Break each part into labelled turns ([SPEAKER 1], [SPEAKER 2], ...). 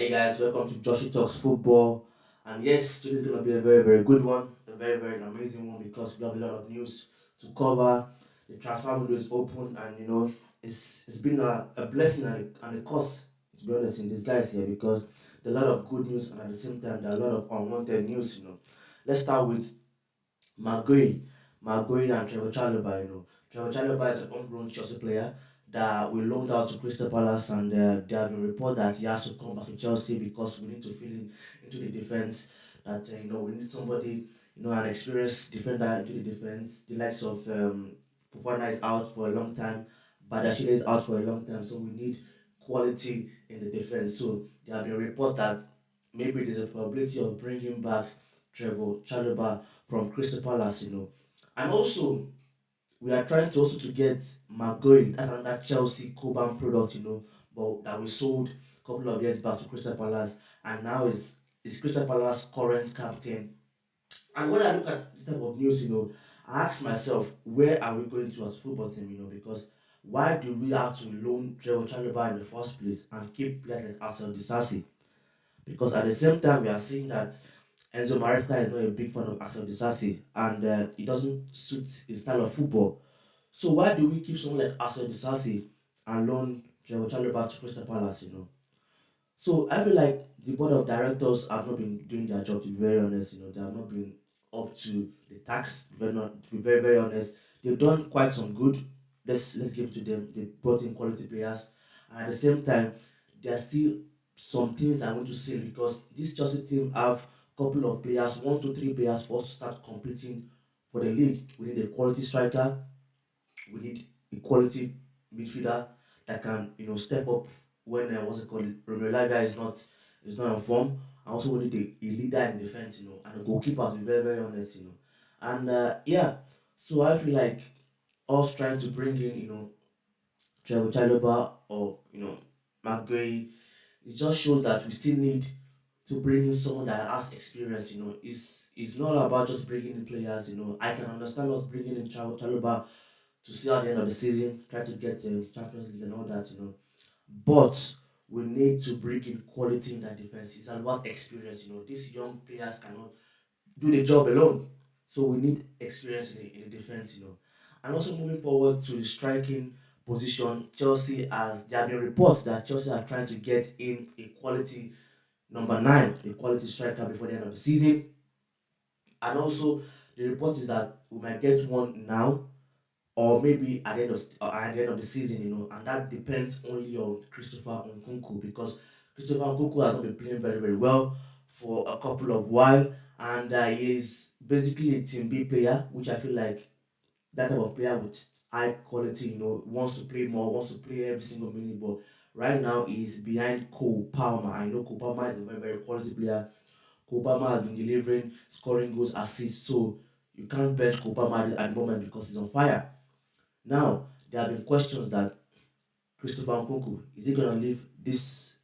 [SPEAKER 1] Hey guys, welcome to Joshi Talks Football. And yes, today's gonna be a very good one, a very amazing one because we have a lot of news to cover. The transfer window is open, and it's been a blessing and a curse to be honest in disguise here because there are a lot of good news and at the same time there are a lot of unwanted news. Let's start with Maguire, Maguire and Trevor Chalobah. Trevor Chalobah is an homegrown Chelsea player that we loaned out to Crystal Palace, and there have been reports that he has to come back to Chelsea because we need to fill in into the defense. That we need somebody, an experienced defender into the defense. The likes of Fofana is out for a long time, Badashile is out for a long time, so we need quality in the defense. So there have been reports that maybe there's a probability of bringing back Trevor Chalobah from Crystal Palace. And also we are trying to also to get Maguire, that's another Chelsea Coban product, but that we sold a couple of years back to Crystal Palace, and now is Crystal Palace current captain. And when I look at this type of news, I ask myself, where are we going to as a football team, because why do we have to loan Trevor Chalobah in the first place and keep players like Arsenal Disasi? Because at the same time, we are seeing that Enzo Maresca is not a big fan of Axel Disasi, and it doesn't suit his style of football. So why do we keep someone like Axel Disasi and loan Trevor Chalobah to Crystal Palace? So I feel like the board of directors have not been doing their job. To be very honest, they have not been up to the task. To be very honest, they've done quite some good. Let's give it to them. They brought in quality players, and at the same time, there are still some things I want to say because this Chelsea team have couple of players, one, two, three players for us to start competing for the league. We need a quality striker. We need a quality midfielder that can step up when what's it called Romeo Lavia is not on form. And also we need a leader in defense, and a goalkeeper to be very honest, And yeah, so I feel like us trying to bring in Trevor Chalobah or Maguire, it just shows that we still need to bring in someone that has experience. It's not about just bringing in players. I can understand us bringing in Chalobah to see at the end of the season, try to get the Champions League and all that. But we need to bring in quality in that defense. It's about experience. These young players cannot do the job alone. So we need experience in the defense. And also moving forward to the striking position, Chelsea, as there have been reports that Chelsea are trying to get in a quality number nine, a quality striker before the end of the season. And also the report is that we might get one now or maybe at the end of the season, and that depends only on Christopher Nkunku because Christopher Nkunku has not been playing very well for a couple of while, and he is basically a team B player, which I feel like that type of player with high quality, wants to play more, wants to play every single minute, but right now he's behind Cole Palmer. I know Cole Palmer is a very quality player. Cole Palmer has been delivering, scoring goals, assists, so you can't bench Cole Palmer at the moment because he's on fire. Now, there have been questions that Christopher Nkunku, is he going to leave this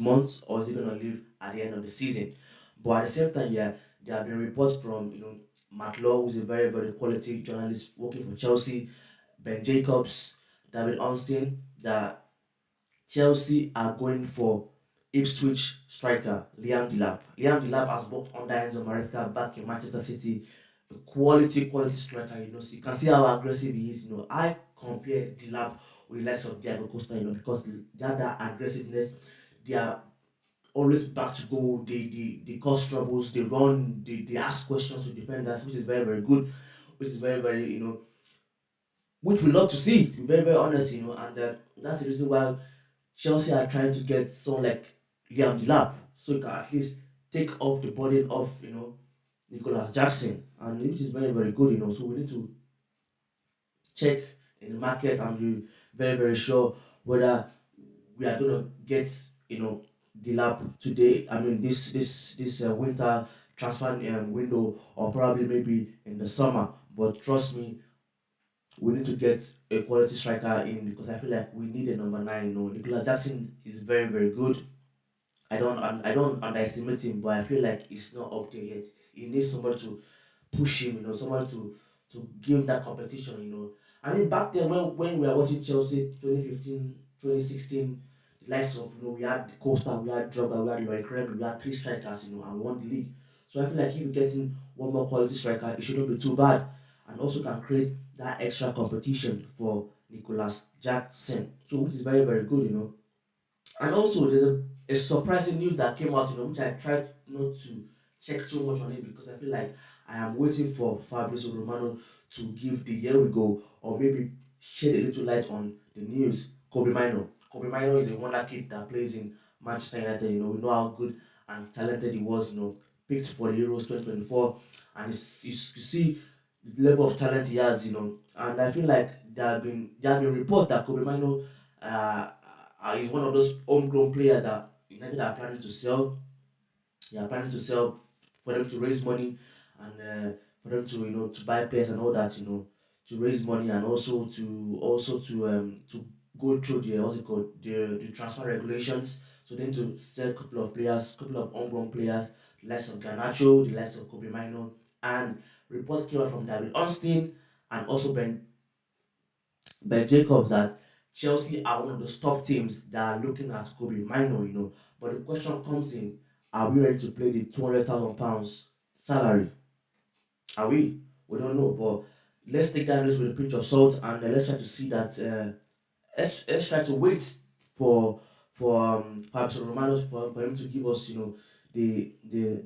[SPEAKER 1] month or is he going to leave at the end of the season? But at the same time, yeah, there have been reports from, Matt Law, who's a very quality journalist working for Chelsea, Ben Jacobs, David Ornstein, that Chelsea are going for Ipswich striker Liam Delap. Liam Delap has worked under Enzo Maresca back in Manchester City. A quality striker, so you can see how aggressive he is. I compare Delap with the likes of Diego Costa, because they have that aggressiveness. They are always back to goal. They cause troubles. They run. They ask questions to defenders, which is very good. Which is very which we love to see. To be very honest, and that's the reason why Chelsea are trying to get someone like Liam Delap so he can at least take off the burden of Nicholas Jackson, and which is very good. So we need to check in the market and be very sure whether we are gonna get Delap today. I mean this winter transfer window or probably maybe in the summer. But trust me, we need to get a quality striker in because I feel like we need a number nine. Nicholas Jackson is very good. I don't underestimate him, but I feel like he's not up there yet. He needs somebody to push him, someone to give that competition. I mean back then when we were watching Chelsea 2015, 2016, likes of, we had Costa, we had Drogba, we had Lloyd Krem, we had three strikers, and we won the league. So I feel like if you're getting one more quality striker, it shouldn't be too bad, and also can create that extra competition for Nicolas Jackson. So which is very very good. And also, there's a surprising news that came out, which I tried not to check too much on it because I feel like I am waiting for Fabrizio Romano to give the here we go, or maybe shed a little light on the news. Kobe Mino. Kobe Mino is a wonder kid that plays in Manchester United. We know how good and talented he was. Picked for the Euros 2024, and you see the level of talent he has. And I feel like there have been reports that Kobe Mino uh, is one of those homegrown players that United are planning to sell. They are planning to sell for them to raise money, and for them to to buy players and all that. To raise money, and also to go through the what's it called, the transfer regulations. So then to sell a couple of players, couple of homegrown players, the likes of Garnacho, the likes of Kobe Mino, and reports came out from David Ornstein and also Ben Jacobs that Chelsea are one of those top teams that are looking at Kobe Mino. But the question comes in: are we ready to play the £200,000 salary? Are we? We don't know, but let's take that news with a pinch of salt, and let's try to see that. Let's try to wait for Fabio Romano for him to give us the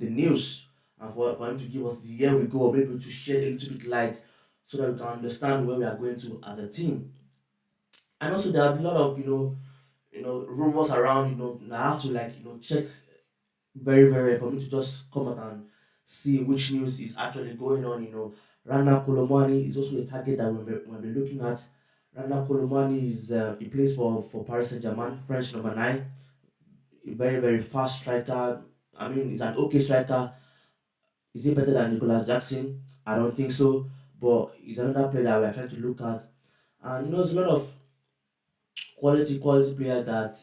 [SPEAKER 1] news, and for him to give us the year we go, or maybe to shed a little bit light so that we can understand where we are going to as a team. And also there are a lot of rumors around. And I have to like check very very for me to just come out and see which news is actually going on. Rana Kolomani is also a target that we'll be looking at. Rana Kolomani is he plays for Paris Saint Germain, French number nine. A very very fast striker. I mean, he's an okay striker. Is he better than Nicolas Jackson? I don't think so. But he's another player that we're trying to look at. And there's a lot of quality player that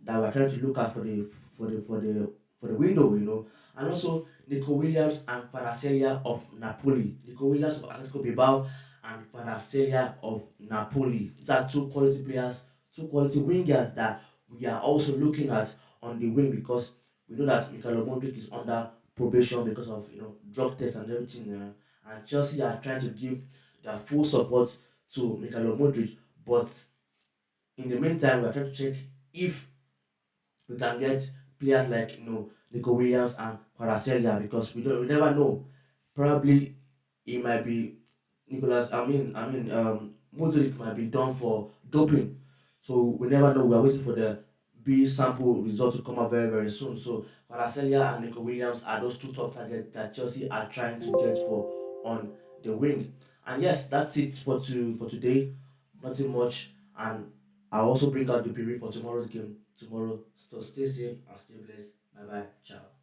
[SPEAKER 1] we're trying to look at for the for the for the window, and also Nico Williams and Paracelia of Napoli. Nico Williams of Atletico Bilbao and Paracelia of Napoli. These are two quality players, two quality wingers that we are also looking at on the wing, because we know that Mikhailo Modric is under probation because of drug tests and everything, and Chelsea are trying to give their full support to Mikhailo Modric, but in the meantime, we're trying to check if we can get players like Nico Williams and Paracelia, because we never know. Probably it might be Nicholas. Modric might be done for doping, so we never know. We are waiting for the B sample result to come out very very soon. So Paracelia and Nico Williams are those two top targets that Chelsea are trying to get for on the wing. And yes, that's it for today. Nothing much, and I'll also bring out the preview for tomorrow's game tomorrow. So stay safe and stay blessed. Bye bye. Ciao.